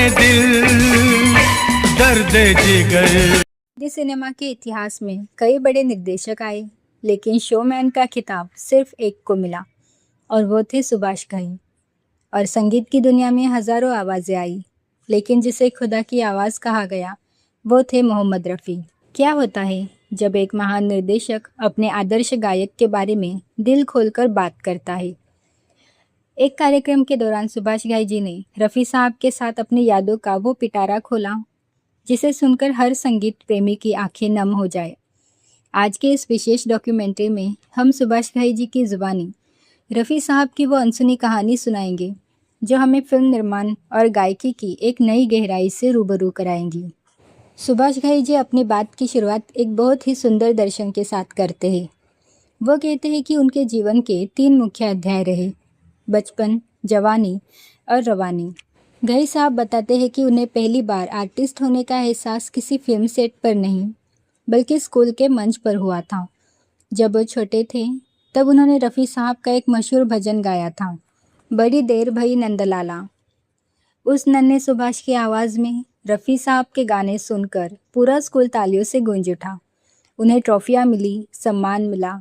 दिल दर्द जिगर। हिंदी सिनेमा के इतिहास में कई बड़े निर्देशक आए, लेकिन शोमैन का खिताब सिर्फ एक को मिला और वो थे सुभाष घई। और संगीत की दुनिया में हजारों आवाज़ें आई, लेकिन जिसे खुदा की आवाज़ कहा गया वो थे मोहम्मद रफ़ी। क्या होता है जब एक महान निर्देशक अपने आदर्श गायक के बारे में दिल खोलकर बात करता है। एक कार्यक्रम के दौरान सुभाष घई जी ने रफ़ी साहब के साथ अपनी यादों का वो पिटारा खोला जिसे सुनकर हर संगीत प्रेमी की आंखें नम हो जाए। आज के इस विशेष डॉक्यूमेंट्री में हम सुभाष घई जी की ज़ुबानी रफ़ी साहब की वो अनसुनी कहानी सुनाएंगे जो हमें फिल्म निर्माण और गायकी की एक नई गहराई से रूबरू कराएंगी। सुभाष घई जी अपनी बात की शुरुआत एक बहुत ही सुंदर दर्शन के साथ करते हैं। वो कहते हैं कि उनके जीवन के 3 मुख्य अध्याय रहे, बचपन, जवानी और रवानी। घई साहब बताते हैं कि उन्हें पहली बार आर्टिस्ट होने का एहसास किसी फिल्म सेट पर नहीं बल्कि स्कूल के मंच पर हुआ था। जब वो छोटे थे तब उन्होंने रफ़ी साहब का एक मशहूर भजन गाया था, बड़ी देर भई नंदलाला। उस नन्हे सुभाष की आवाज़ में रफ़ी साहब के गाने सुनकर पूरा स्कूल तालियों से गूंज उठा। उन्हें ट्रॉफियाँ मिली, सम्मान मिला।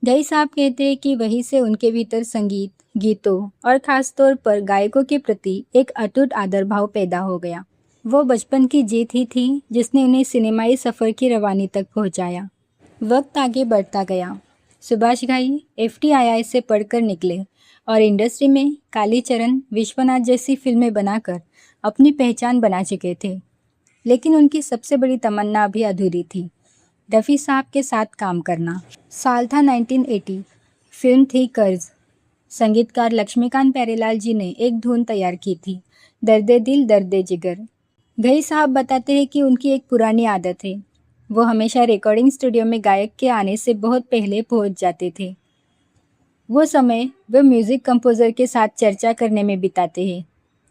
घई साहब कहते हैं कि वहीं से उनके भीतर संगीत, गीतों और ख़ास तौर पर गायकों के प्रति एक अटूट आदर भाव पैदा हो गया। वो बचपन की जीत ही थी जिसने उन्हें सिनेमाई सफ़र की रवानी तक पहुंचाया। वक्त आगे बढ़ता गया। सुभाष घई FTII से पढ़कर निकले और इंडस्ट्री में कालीचरण, विश्वनाथ जैसी फिल्में बनाकर अपनी पहचान बना चुके थे। लेकिन उनकी सबसे बड़ी तमन्ना अभी अधूरी थी, रफ़ी साहब के साथ काम करना। साल था 1980। फिल्म थी कर्ज। संगीतकार लक्ष्मीकांत प्यारेलाल जी ने एक धुन तैयार की थी, दर्दे दिल दर्दे जिगर। घई साहब बताते हैं कि उनकी एक पुरानी आदत है, वो हमेशा रिकॉर्डिंग स्टूडियो में गायक के आने से बहुत पहले पहुंच जाते थे। वो समय वे म्यूज़िक कंपोज़र के साथ चर्चा करने में बिताते हैं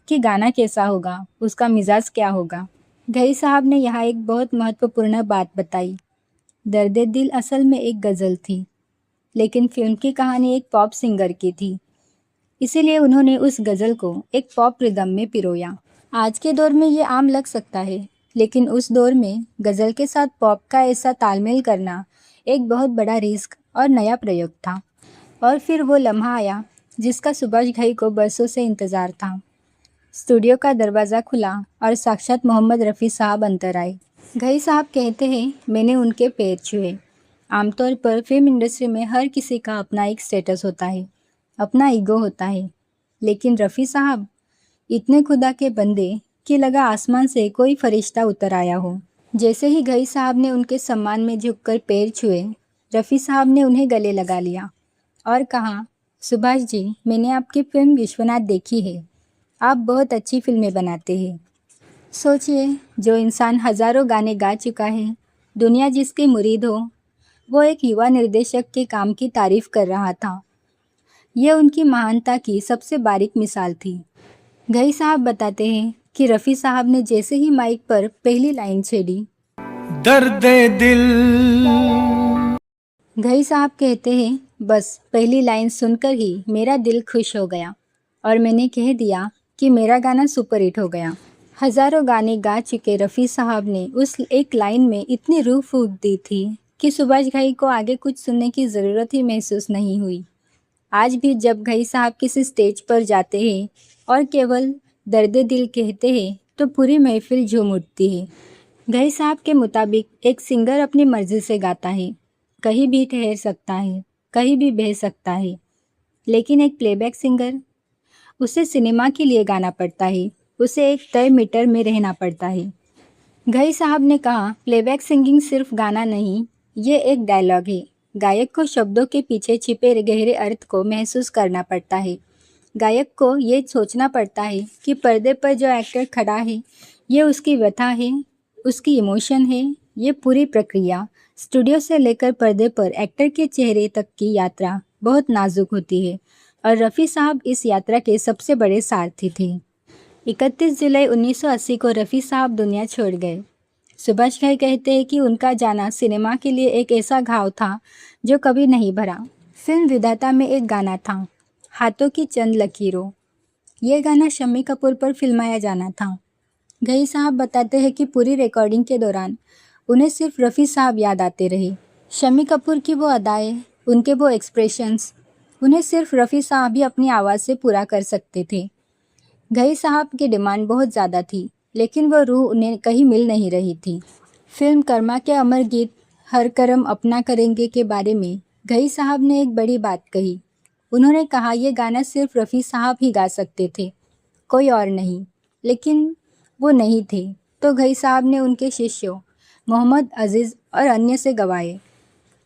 कि गाना कैसा होगा, उसका मिजाज क्या होगा। घई साहब ने यहाँ एक बहुत महत्वपूर्ण बात बताई। दर्दे दिल असल में एक गज़ल थी, लेकिन फिल्म की कहानी एक पॉप सिंगर की थी, इसीलिए उन्होंने उस गज़ल को एक पॉप रिदम में पिरोया। आज के दौर में ये आम लग सकता है, लेकिन उस दौर में गज़ल के साथ पॉप का ऐसा तालमेल करना एक बहुत बड़ा रिस्क और नया प्रयोग था। और फिर वो लम्हा आया जिसका सुभाष घई को बरसों से इंतज़ार था। स्टूडियो का दरवाज़ा खुला और साक्षात मोहम्मद रफ़ी साहब अंदर आए। घई साहब कहते हैं, मैंने उनके पैर छुए। आमतौर पर फिल्म इंडस्ट्री में हर किसी का अपना एक स्टेटस होता है, अपना ईगो होता है, लेकिन रफ़ी साहब इतने खुदा के बंदे कि लगा आसमान से कोई फरिश्ता उतर आया हो। जैसे ही घई साहब ने उनके सम्मान में झुककर पैर छुए, रफ़ी साहब ने उन्हें गले लगा लिया और कहा, सुभाष जी, मैंने आपकी फिल्म विश्वनाथ देखी है। आप बहुत अच्छी फिल्में बनाते हैं। सोचिए, जो इंसान हज़ारों गाने गा चुका है, दुनिया जिसकी मुरीद हो, वो एक युवा निर्देशक के काम की तारीफ कर रहा था। यह उनकी महानता की सबसे बारीक मिसाल थी। घई साहब बताते हैं कि रफ़ी साहब ने जैसे ही माइक पर पहली लाइन छेड़ी, दर्द दिल। घई साहब कहते हैं, बस पहली लाइन सुनकर ही मेरा दिल खुश हो गया और मैंने कह दिया कि मेरा गाना सुपर हिट हो गया। हज़ारों गाने गा चुके रफ़ी साहब ने उस एक लाइन में इतनी रूह फूंक दी थी कि सुभाष घई को आगे कुछ सुनने की ज़रूरत ही महसूस नहीं हुई। आज भी जब घई साहब किसी स्टेज पर जाते हैं और केवल दर्दे दिल कहते हैं तो पूरी महफिल झूम उठती है। घई साहब के मुताबिक एक सिंगर अपनी मर्जी से गाता है, कहीं भी ठहर सकता है, कहीं भी बह सकता है, लेकिन एक प्लेबैक सिंगर, उसे सिनेमा के लिए गाना पड़ता है, उसे एक तय मीटर में रहना पड़ता है। घई साहब ने कहा, प्लेबैक सिंगिंग सिर्फ गाना नहीं, ये एक डायलॉग है। गायक को शब्दों के पीछे छिपे गहरे अर्थ को महसूस करना पड़ता है। गायक को ये सोचना पड़ता है कि पर्दे पर जो एक्टर खड़ा है, ये उसकी व्यथा है, उसकी इमोशन है। ये पूरी प्रक्रिया स्टूडियो से लेकर पर्दे पर एक्टर के चेहरे तक की यात्रा बहुत नाजुक होती है और रफ़ी साहब इस यात्रा के सबसे बड़े सारथी थे। 31 जुलाई 1980 को रफ़ी साहब दुनिया छोड़ गए। सुभाष घई कहते हैं कि उनका जाना सिनेमा के लिए एक ऐसा घाव था जो कभी नहीं भरा। फिल्म विधाता में एक गाना था, हाथों की चंद लकीरों। यह गाना शम्मी कपूर पर फिल्माया जाना था, घई साहब बताते हैं कि पूरी रिकॉर्डिंग के दौरान उन्हें सिर्फ रफ़ी साहब याद आते रहे। शम्मी कपूर की वो अदाएं, उनके वो एक्सप्रेशंस, उन्हें सिर्फ रफ़ी साहब ही अपनी आवाज़ से पूरा कर सकते थे। घई साहब की डिमांड बहुत ज़्यादा थी, लेकिन वो रूह उन्हें कहीं मिल नहीं रही थी। फिल्म कर्मा के अमर गीत हर करम अपना करेंगे के बारे में घई साहब ने एक बड़ी बात कही। उन्होंने कहा ये गाना सिर्फ रफ़ी साहब ही गा सकते थे, कोई और नहीं। लेकिन वो नहीं थे, तो घई साहब ने उनके शिष्यों मोहम्मद अजीज़ और अन्य से गवाए।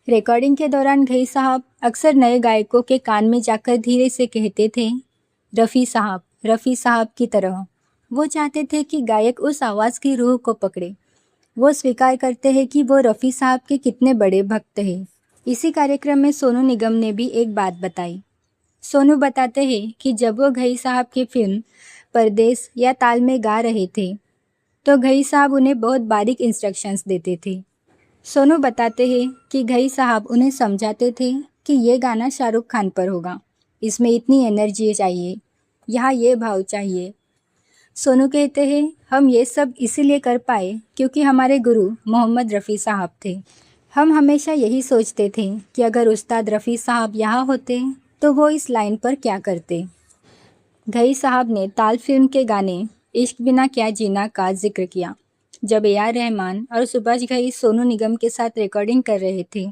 रिकॉर्डिंग के दौरान घई साहब अक्सर नए गायकों के कान में जाकर धीरे से कहते थे, रफ़ी साहब की तरह। वो चाहते थे कि गायक उस आवाज़ की रूह को पकड़े। वो स्वीकार करते हैं कि वो रफ़ी साहब के कितने बड़े भक्त हैं। इसी कार्यक्रम में सोनू निगम ने भी एक बात बताई। सोनू बताते हैं कि जब वो घई साहब की फिल्म परदेस या ताल में गा रहे थे, तो घई साहब उन्हें बहुत बारीक इंस्ट्रक्शंस देते थे। सोनू बताते हैं कि घई साहब उन्हें समझाते थे कि ये गाना शाहरुख खान पर होगा, इसमें इतनी एनर्जी चाहिए, यहाँ ये भाव चाहिए। सोनू कहते हैं हम ये सब इसीलिए कर पाए क्योंकि हमारे गुरु मोहम्मद रफ़ी साहब थे। हम हमेशा यही सोचते थे कि अगर उस्ताद रफ़ी साहब यहाँ होते तो वो इस लाइन पर क्या करते। घई साहब ने ताल फिल्म के गाने इश्क बिना क्या जीना का जिक्र किया। जब ए आर रहमान और सुभाष घई सोनू निगम के साथ रिकॉर्डिंग कर रहे थे,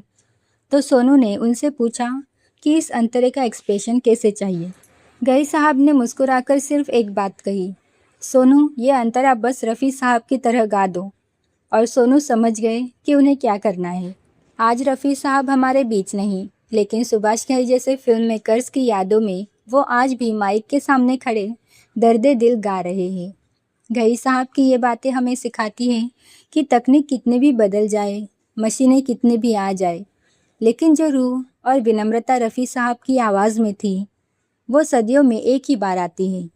तो सोनू ने उनसे पूछा कि इस अंतरे का एक्सप्रेशन कैसे चाहिए। घई साहब ने मुस्कुराकर सिर्फ एक बात कही, सोनू ये अंतरा बस रफ़ी साहब की तरह गा दो। और सोनू समझ गए कि उन्हें क्या करना है। आज रफ़ी साहब हमारे बीच नहीं, लेकिन सुभाष घई जैसे फिल्म मेकर्स की यादों में वो आज भी माइक के सामने खड़े दर्दे दिल गा रहे हैं। घई साहब की ये बातें हमें सिखाती हैं कि तकनीक कितनी भी बदल जाए, मशीनें कितनी भी आ जाए, लेकिन जो रूह और विनम्रता रफ़ी साहब की आवाज़ में थी, वो सदियों में एक ही बार आती है।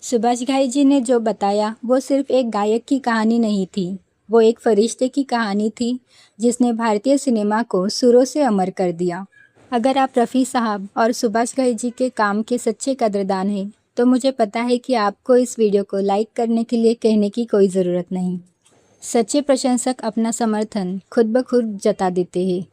सुभाष घई जी ने जो बताया वो सिर्फ एक गायक की कहानी नहीं थी, वो एक फरिश्ते की कहानी थी जिसने भारतीय सिनेमा को सुरों से अमर कर दिया। अगर आप रफ़ी साहब और सुभाष घई जी के काम के सच्चे कदरदान हैं, तो मुझे पता है कि आपको इस वीडियो को लाइक करने के लिए कहने की कोई ज़रूरत नहीं। सच्चे प्रशंसक अपना समर्थन खुद ब खुद जता देते हैं।